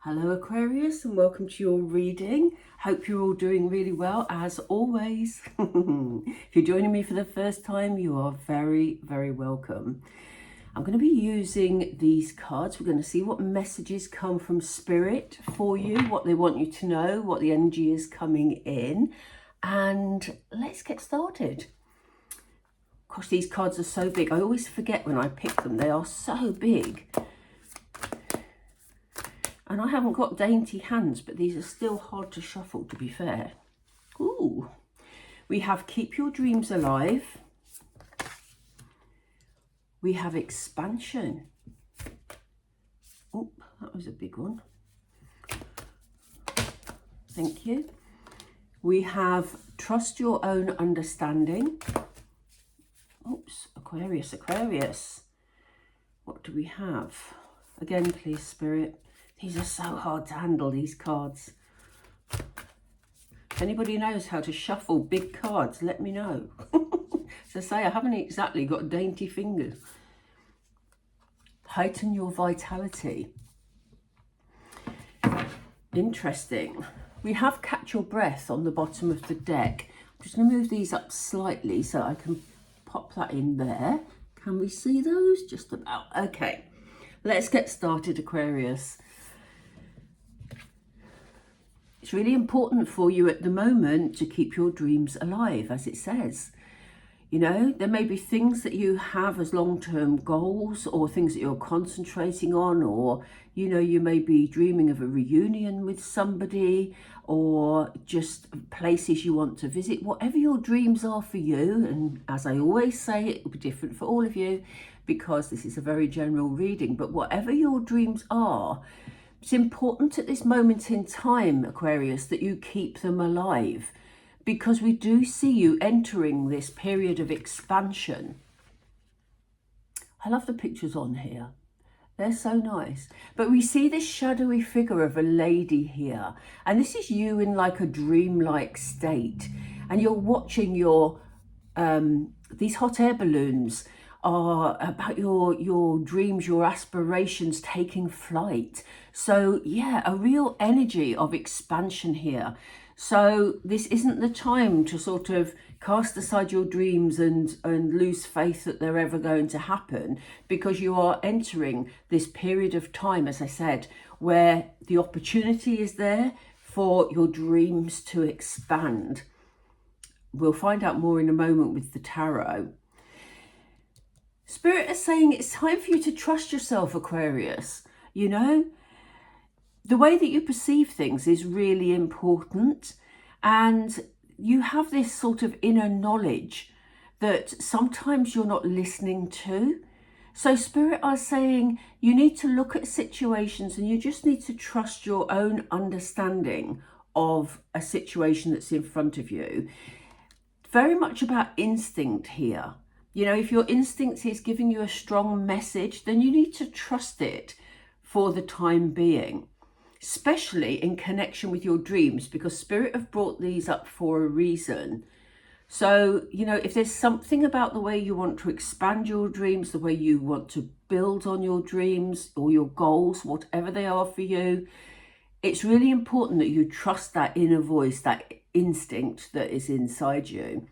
Hello Aquarius, and welcome to your reading. Hope you're all doing really well as always. If you're joining me for the first time, you are very, very welcome. I'm going to be using these cards. We're going to see what messages come from Spirit for you, what they want you to know, what the energy is coming in, and let's get started. Gosh, these cards are so big. I always forget when I pick them. They are so big. And I haven't got dainty hands, but these are still hard to shuffle, to be fair. Ooh. We have Keep Your Dreams Alive. We have Expansion. Oh, that was a big one. Thank you. We have Trust Your Own Understanding. Oops, Aquarius. What do we have? Again, please, Spirit. These are so hard to handle, these cards. If anybody knows how to shuffle big cards, let me know. So say, I haven't exactly got dainty fingers. Heighten your vitality. Interesting. We have Catch Your Breath on the bottom of the deck. I'm just going to move these up slightly so I can pop that in there. Can we see those? Just about. Okay, let's get started, Aquarius. It's really important for you at the moment to keep your dreams alive, as it says. You know, there may be things that you have as long-term goals or things that you're concentrating on, or, you know, you may be dreaming of a reunion with somebody or just places you want to visit. Whatever your dreams are for you, and as I always say, it will be different for all of you because this is a very general reading, but whatever your dreams are, it's important at this moment in time, Aquarius, that you keep them alive, because we do see you entering this period of expansion. I love the pictures on here. They're so nice. But we see this shadowy figure of a lady here. And this is you in like a dreamlike state. And you're watching your, these hot air balloons are about your dreams, your aspirations taking flight. So yeah, a real energy of expansion here. So this isn't the time to sort of cast aside your dreams and lose faith that they're ever going to happen, because you are entering this period of time, as I said, where the opportunity is there for your dreams to expand. We'll find out more in a moment with the tarot. Spirit is saying it's time for you to trust yourself, Aquarius. You know, the way that you perceive things is really important, and you have this sort of inner knowledge that sometimes you're not listening to. So Spirit are saying you need to look at situations and you just need to trust your own understanding of a situation that's in front of you. Very much about instinct here. You know, if your instinct is giving you a strong message, then you need to trust it for the time being, especially in connection with your dreams, because Spirit have brought these up for a reason. So, you know, if there's something about the way you want to expand your dreams, the way you want to build on your dreams or your goals, whatever they are for you, it's really important that you trust that inner voice, that instinct that is inside you.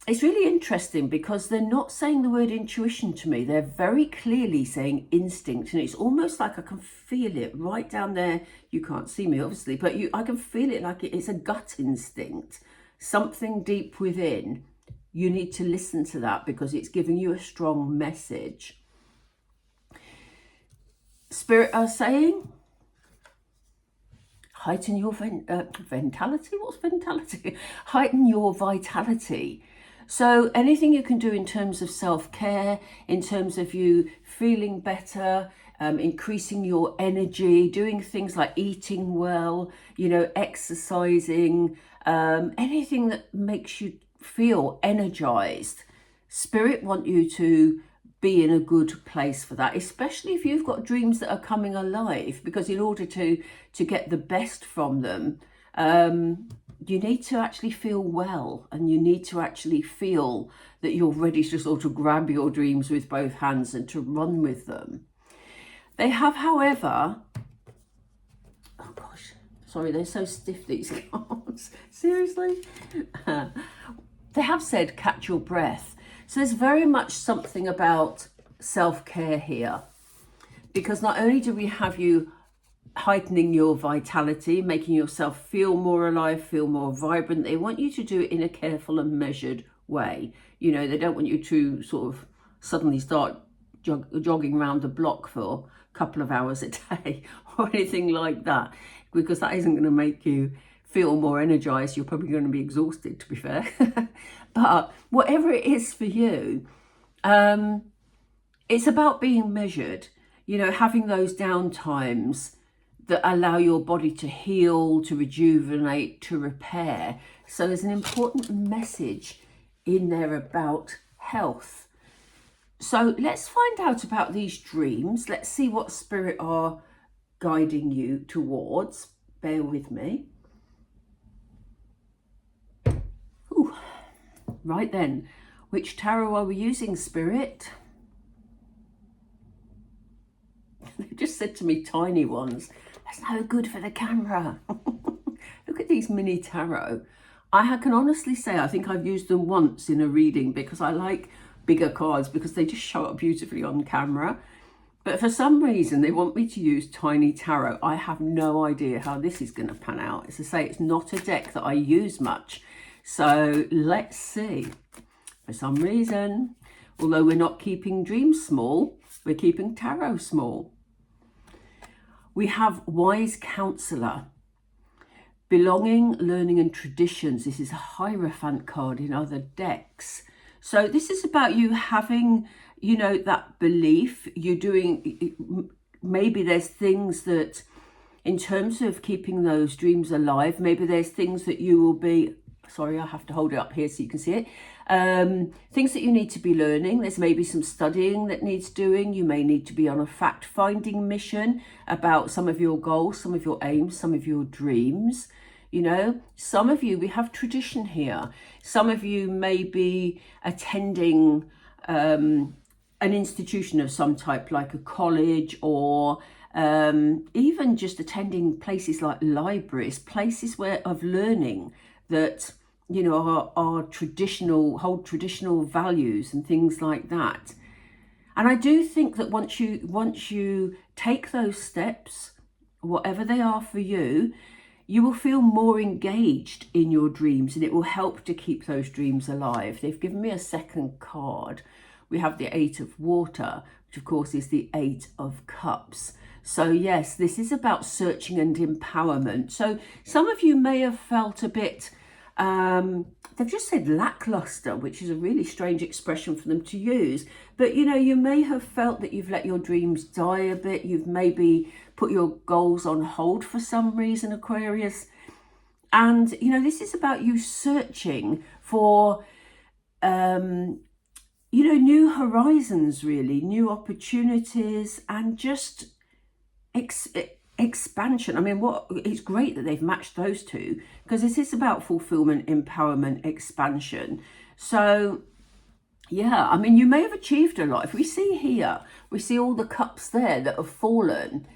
It's really interesting because they're not saying the word intuition to me. They're very clearly saying instinct, and it's almost like I can feel it right down there. You can't see me, obviously, but I can feel it like it's a gut instinct, something deep within. You need to listen to that because it's giving you a strong message. Spirit are saying, heighten your vitality. What's vitality? Heighten your vitality. So anything you can do in terms of self-care, in terms of you feeling better, increasing your energy, doing things like eating well, you know, exercising, anything that makes you feel energized. Spirit want you to be in a good place for that, especially if you've got dreams that are coming alive, because in order to get the best from them, you need to actually feel well, and you need to actually feel that you're ready to sort of grab your dreams with both hands and to run with them. They have, however, Sorry, they're so stiff, these cards. Seriously? They have said catch your breath. So there's very much something about self-care here. Because not only do we have you heightening your vitality, making yourself feel more alive, feel more vibrant, they want you to do it in a careful and measured way. You know, they don't want you to sort of suddenly start jogging around the block for a couple of hours a day or anything like that, because that isn't going to make you feel more energized. You're probably going to be exhausted, to be fair. But whatever it is for you, it's about being measured, you know, having those down times that allow your body to heal, to rejuvenate, to repair. So there's an important message in there about health. So let's find out about these dreams. Let's see what spirit are guiding you towards. Bear with me. Ooh. Right then, which tarot are we using, spirit? They just said to me, tiny ones. That's no good for the camera. Look at these mini tarot. I can honestly say I think I've used them once in a reading because I like bigger cards because they just show up beautifully on camera. But for some reason, they want me to use tiny tarot. I have no idea how this is going to pan out. As I say, it's not a deck that I use much. So let's see. For some reason, although we're not keeping dreams small, we're keeping tarot small. We have wise counsellor. Belonging, learning and traditions. This is a Hierophant card in other decks. So this is about you having, you know, that belief. You're doing, maybe there's things that, in terms of keeping those dreams alive, maybe there's things that you will be, sorry, I have to hold it up here so you can see it. Things that you need to be learning. There's maybe some studying that needs doing. You may need to be on a fact-finding mission about some of your goals, some of your aims, some of your dreams. You know, some of you, we have tradition here. Some of you may be attending an institution of some type, like a college, or even just attending places like libraries, places where of learning that, you know, are traditional, hold traditional values and things like that. And I do think that once you take those steps, whatever they are for you, you will feel more engaged in your dreams and it will help to keep those dreams alive. They've given me a second card. We have the Eight of Water, which of course is the Eight of Cups. So yes, this is about searching and empowerment. So some of you may have felt a bit, they've just said lackluster, which is a really strange expression for them to use. But, you know, you may have felt that you've let your dreams die a bit. You've maybe put your goals on hold for some reason, Aquarius. And, you know, this is about you searching for, you know, new horizons, really, new opportunities and just expansion. I mean, it's great that they've matched those two because this is about fulfillment, empowerment, expansion. So yeah, I mean, you may have achieved a lot. If we see here, we see all the cups there that have fallen.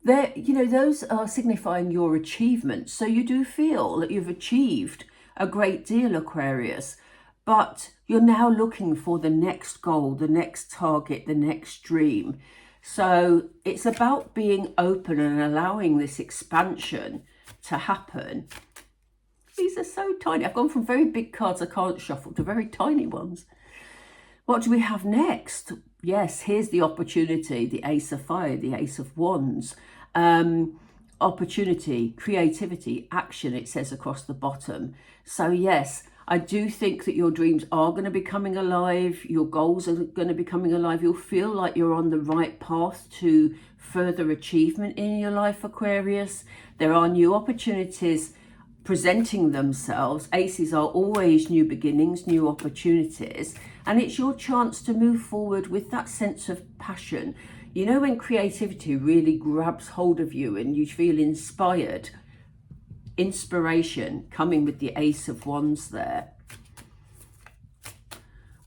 There, you know, those are signifying your achievements. So you do feel that you've achieved a great deal, Aquarius, but you're now looking for the next goal, the next target, the next dream. So it's about being open and allowing this expansion to happen. These are so tiny. I've gone from very big cards I can't shuffle to very tiny ones. What do we have next? Yes, here's the opportunity, the Ace of Fire, the Ace of Wands. Opportunity, creativity, action, it says across the bottom. So yes, I do think that your dreams are going to be coming alive. Your goals are going to be coming alive. You'll feel like you're on the right path to further achievement in your life, Aquarius. There are new opportunities presenting themselves. Aces are always new beginnings, new opportunities. And it's your chance to move forward with that sense of passion. You know, when creativity really grabs hold of you and you feel inspired, inspiration coming with the Ace of Wands there.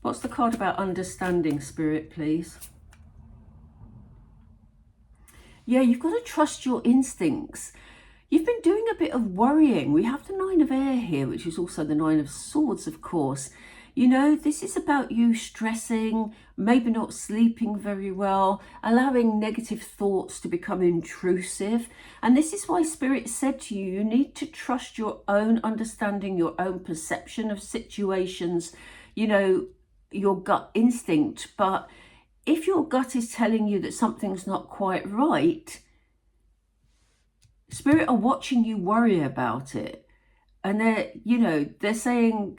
What's the card about understanding, Spirit, please? Yeah, you've got to trust your instincts. You've been doing a bit of worrying. We have the Nine of Air here, which is also the Nine of Swords, of course. You know, this is about you stressing, maybe not sleeping very well, allowing negative thoughts to become intrusive. And this is why Spirit said to you, you need to trust your own understanding, your own perception of situations, you know, your gut instinct. But if your gut is telling you that something's not quite right, Spirit are watching you worry about it. And they're saying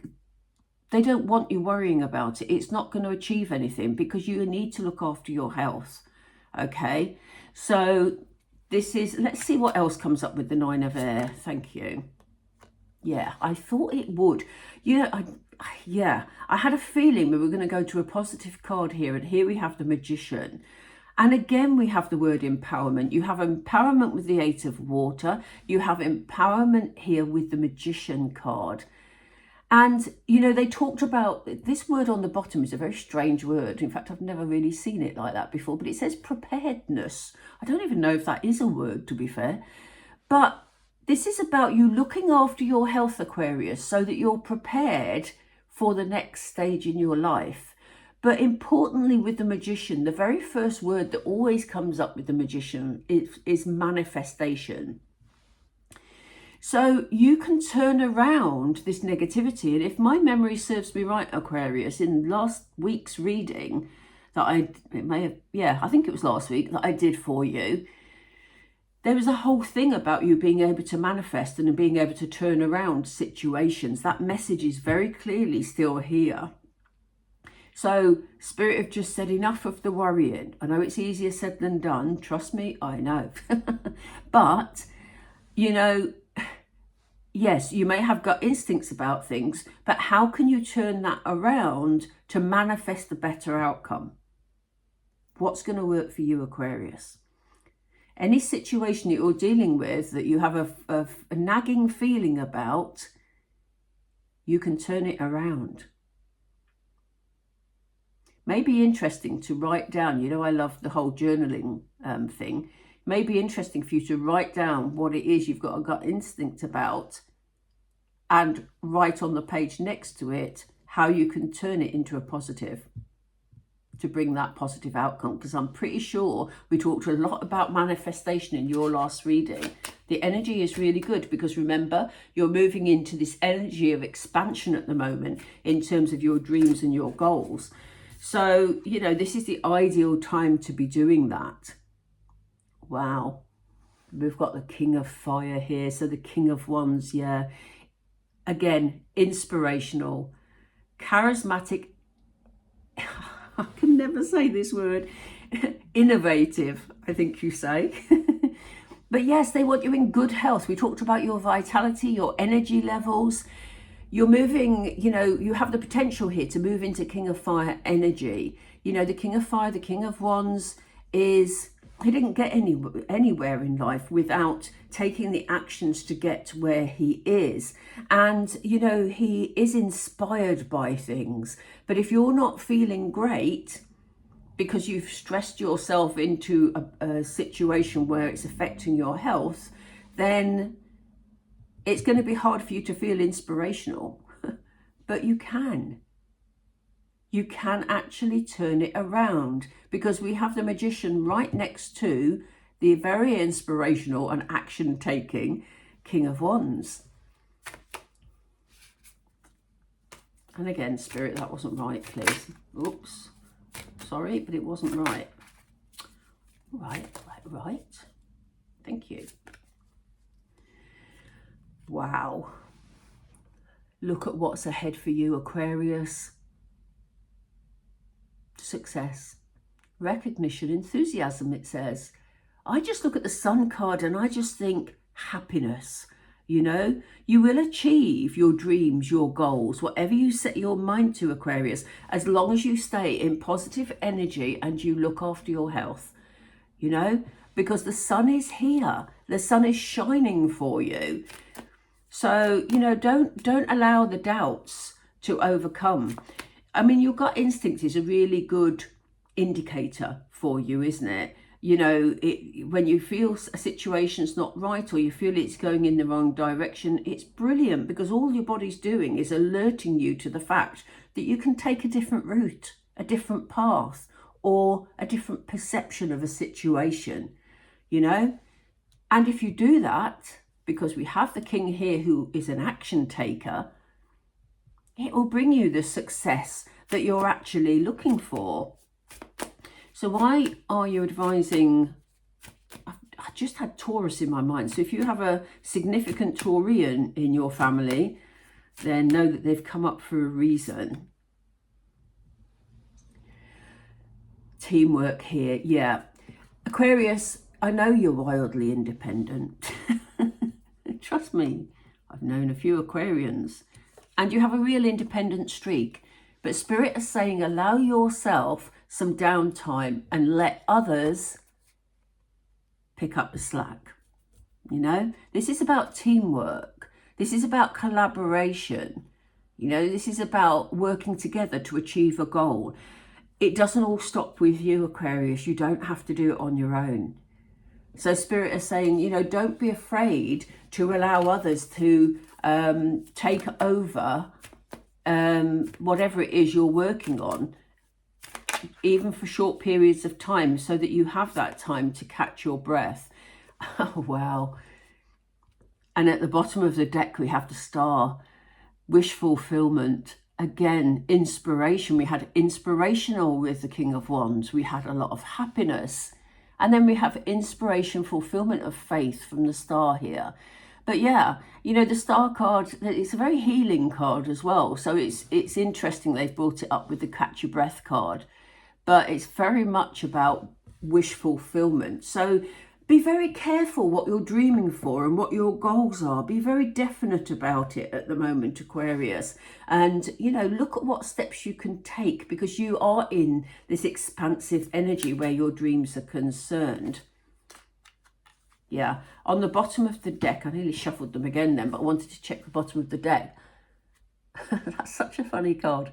they don't want you worrying about it. It's not going to achieve anything because you need to look after your health. Okay, so this is, let's see what else comes up with the Nine of Air. Thank you. Yeah, I thought it would. You know, I had a feeling we were going to go to a positive card here, and here we have the Magician. And again, we have the word empowerment. You have empowerment with the Eight of Water. You have empowerment here with the Magician card. And, you know, they talked about, this word on the bottom is a very strange word. In fact, I've never really seen it like that before, but it says preparedness. I don't even know if that is a word, to be fair. But this is about you looking after your health, Aquarius, so that you're prepared for the next stage in your life. But importantly, with the Magician, the very first word that always comes up with the Magician is manifestation. So you can turn around this negativity. And if my memory serves me right, Aquarius, in last week's reading that I think it was last week that I did for you, there was a whole thing about you being able to manifest and being able to turn around situations. That message is very clearly still here. So Spirit have just said enough of the worrying. I know it's easier said than done. Trust me, I know. But, you know, yes, you may have gut instincts about things, but how can you turn that around to manifest a better outcome? What's going to work for you, Aquarius? Any situation that you're dealing with that you have a nagging feeling about, you can turn it around. May be interesting to write down, you know, I love the whole journaling thing. May be interesting for you to write down what it is you've got a gut instinct about and write on the page next to it how you can turn it into a positive to bring that positive outcome. Because I'm pretty sure we talked a lot about manifestation in your last reading. The energy is really good because remember, you're moving into this energy of expansion at the moment in terms of your dreams and your goals. So, you know, this is the ideal time to be doing that. Wow. We've got the King of Fire here. So the King of Wands, yeah. Again, inspirational, charismatic. I can never say this word. Innovative, I think you say. But yes, they want you in good health. We talked about your vitality, your energy levels. You're moving, you know, you have the potential here to move into King of Fire energy. You know, the King of Fire, the King of Wands is, he didn't get anywhere in life without taking the actions to get to where he is. And, you know, he is inspired by things. But if you're not feeling great because you've stressed yourself into a situation where it's affecting your health, then it's going to be hard for you to feel inspirational. But you can. You can actually turn it around because we have the Magician right next to the very inspirational and action-taking King of Wands. And again, Spirit, that wasn't right, please. Oops. Sorry, but it wasn't right. Right. Thank you. Wow. Look at what's ahead for you, Aquarius. Success, recognition, enthusiasm, it says. I just look at the Sun card and I just think happiness. You know, you will achieve your dreams, your goals, whatever you set your mind to, Aquarius, as long as you stay in positive energy and you look after your health, you know, because the sun is here. The sun is shining for you. So, you know, don't allow the doubts to overcome. I mean, your gut instinct is a really good indicator for you, isn't it? You know, when you feel a situation's not right or you feel it's going in the wrong direction, it's brilliant, because all your body's doing is alerting you to the fact that you can take a different route, a different path, or a different perception of a situation, you know. And if you do that, because we have the king here who is an action taker, it will bring you the success that you're actually looking for. So why are you advising? I just had Taurus in my mind. So if you have a significant Taurian in your family, then know that they've come up for a reason. Teamwork here, yeah. Aquarius, I know you're wildly independent. Trust me, I've known a few Aquarians. And you have a real independent streak. But Spirit is saying allow yourself some downtime and let others pick up the slack. You know, this is about teamwork. This is about collaboration. You know, this is about working together to achieve a goal. It doesn't all stop with you, Aquarius. You don't have to do it on your own. So Spirit is saying, you know, don't be afraid to allow others to take over whatever it is you're working on, even for short periods of time, so that you have that time to catch your breath. Oh, wow. And at the bottom of the deck, we have the star, wish fulfillment. Again, inspiration. We had inspirational with the King of Wands. We had a lot of happiness. And then we have inspiration, fulfillment of faith from the star here. But yeah, you know, the star card, it's a very healing card as well. So it's interesting they've brought it up with the catch your breath card. But it's very much about wish fulfillment. So be very careful what you're dreaming for and what your goals are. Be very definite about it at the moment, Aquarius. And, you know, look at what steps you can take, because you are in this expansive energy where your dreams are concerned. Yeah, on the bottom of the deck, I nearly shuffled them again then, but I wanted to check the bottom of the deck. That's such a funny card.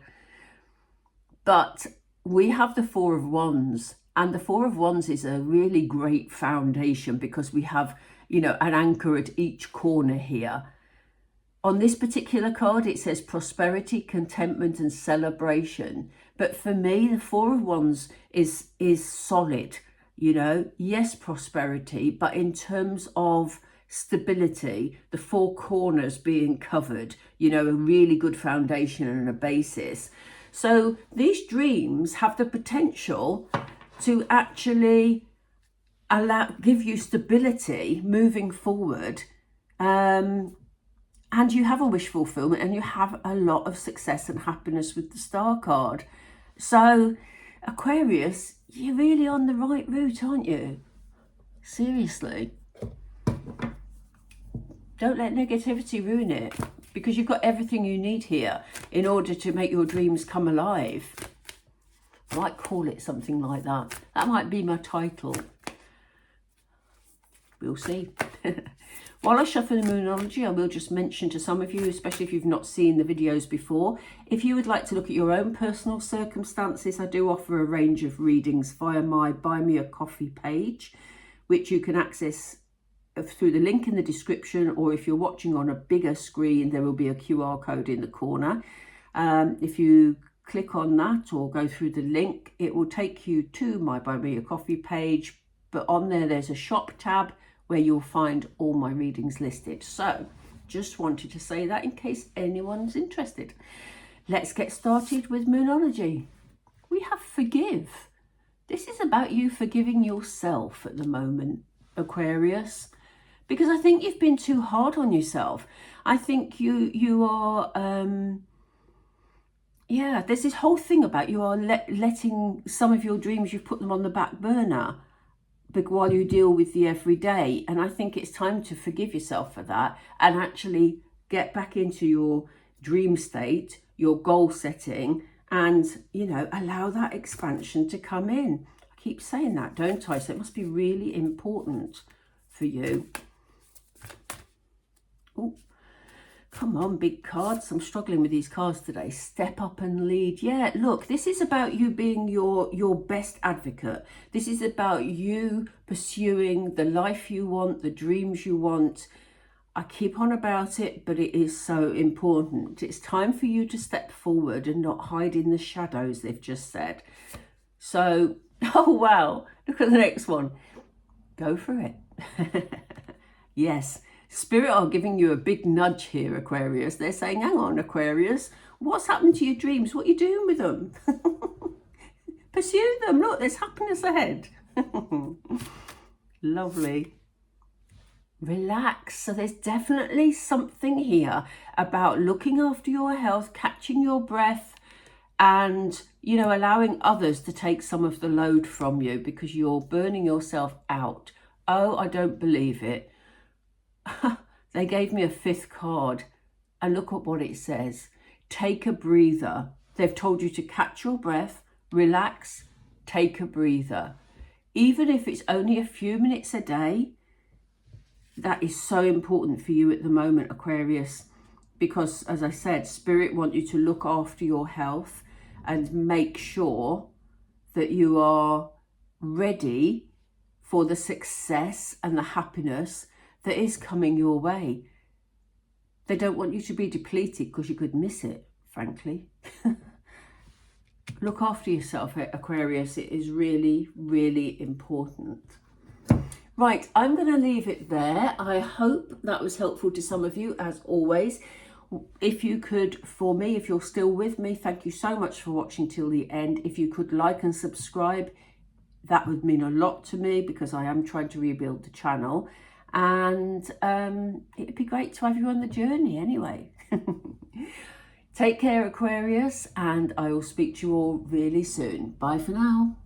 But we have the Four of Wands. And the Four of Wands is a really great foundation because we have, you know, an anchor at each corner here. On this particular card, it says prosperity, contentment, and celebration. But for me, the Four of Wands is solid, you know. Yes, prosperity, but in terms of stability, the four corners being covered, you know, a really good foundation and a basis. So these dreams have the potential to actually give you stability moving forward, and you have a wish fulfillment and you have a lot of success and happiness with the star card. So Aquarius, you're really on the right route, aren't you? Seriously, don't let negativity ruin it, because you've got everything you need here in order to make your dreams come alive. I might call it something like that. That might be my title. We'll see. While I shuffle the Moonology, I will just mention to some of you, especially if you've not seen the videos before, if you would like to look at your own personal circumstances, I do offer a range of readings via my Buy Me a Coffee page, which you can access through the link in the description, or if you're watching on a bigger screen, there will be a QR code in the corner. If you click on that or go through the link, it will take you to my Buy Me a Coffee page, but on there's a shop tab where you'll find all my readings listed. So just wanted to say that in case anyone's interested. Let's get started with Moonology. We have forgive. This is about you forgiving yourself at the moment, Aquarius, because I think you've been too hard on yourself. I think you are yeah, there's this whole thing about you are letting some of your dreams, you've put them on the back burner while you deal with the everyday. And I think it's time to forgive yourself for that and actually get back into your dream state, your goal setting, and, you know, allow that expansion to come in. I keep saying that, don't I? So it must be really important for you. Ooh. Come on, big cards. I'm struggling with these cards today. Step up and lead. Yeah, look, this is about you being your best advocate. This is about you pursuing the life you want, the dreams you want. I keep on about it, but it is so important. It's time for you to step forward and not hide in the shadows, they've just said. So, oh wow, look at the next one. Go for it. Yes. Spirit are giving you a big nudge here, Aquarius. They're saying, hang on, Aquarius, what's happened to your dreams? What are you doing with them? Pursue them. Look, there's happiness ahead. Lovely. Relax. So there's definitely something here about looking after your health, catching your breath, and, you know, allowing others to take some of the load from you because you're burning yourself out. Oh, I don't believe it. They gave me a fifth card, and look at what it says. Take a breather. They've told you to catch your breath, relax, take a breather. Even if it's only a few minutes a day, that is so important for you at the moment, Aquarius, because, as I said, Spirit want you to look after your health and make sure that you are ready for the success and the happiness that is coming your way. They don't want you to be depleted because you could miss it, frankly. Look after yourself, Aquarius. It is really, really important. Right, I'm going to leave it there. I hope that was helpful to some of you, as always. If you could, for me, if you're still with me, thank you so much for watching till the end. If you could like and subscribe, that would mean a lot to me because I am trying to rebuild the channel. And it'd be great to have you on the journey anyway. Take care, Aquarius, and I will speak to you all really soon. Bye for now.